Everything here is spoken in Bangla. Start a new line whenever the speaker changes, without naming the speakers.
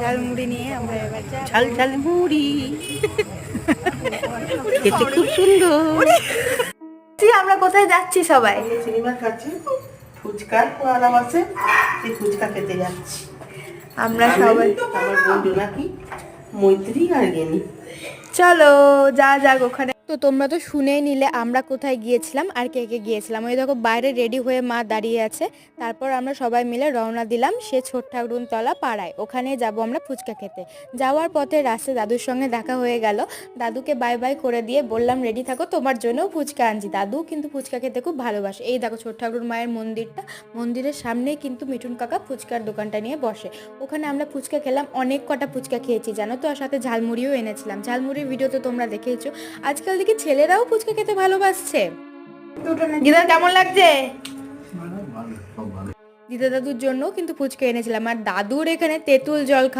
ঝালমুড়ি নিয়ে আমরা এবার ঝাল ঝাল মুড়ি খেতে খুব সুন্দর। আমরা কোথায় যাচ্ছি সবাই?
সিনেমা খাচ্ছি, ফুচকার আরাম আছে, সেই ফুচকা খেতে যাচ্ছি
আমরা সবাই।
আমার বন্ধু নাকি মৈত্রী আর গেনি।
চলো যা যাক ওখানে। তো তোমরা তো শুনেই নিলে আমরা কোথায় গিয়েছিলাম আর কে কে গিয়েছিলাম। ওই দেখো বাইরে রেডি হয়ে মা দাঁড়িয়ে আছে। তারপর আমরা সবাই মিলে রওনা দিলাম সে ছোট ঠাকুরতলা পাড়ায়। ওখানে যাব আমরা ফুচকা খেতে। যাওয়ার পথে রাস্তায় দাদুর সঙ্গে দেখা হয়ে গেল। দাদুকে বাই বাই করে দিয়ে বললাম রেডি থাকো, তোমার জন্যও ফুচকা আনছি। দাদু কিন্তু ফুচকা খেতে খুব ভালোবাসে। এই দেখো ছোট ঠাকুর মায়ের মন্দিরটা, মন্দিরের সামনেই কিন্তু মিঠুন কাকা ফুচকার দোকানটা নিয়ে বসে। ওখানে আমরা ফুচকা খেলাম, অনেক কটা ফুচকা খেয়েছি জানো তো, আর সাথে ঝালমুড়িও এনেছিলাম। ঝালমুড়ির ভিডিও তো তোমরা দেখেইছো। আজকাল দেখি ছেলেরাও ফুচকা খেতে ভালোবাসছে। দিদা কেমন লাগছে? দিদা দাদুর জন্য কিন্তু ফুচকা এনেছিলাম, আর দাদুর এখানে তেঁতুল জল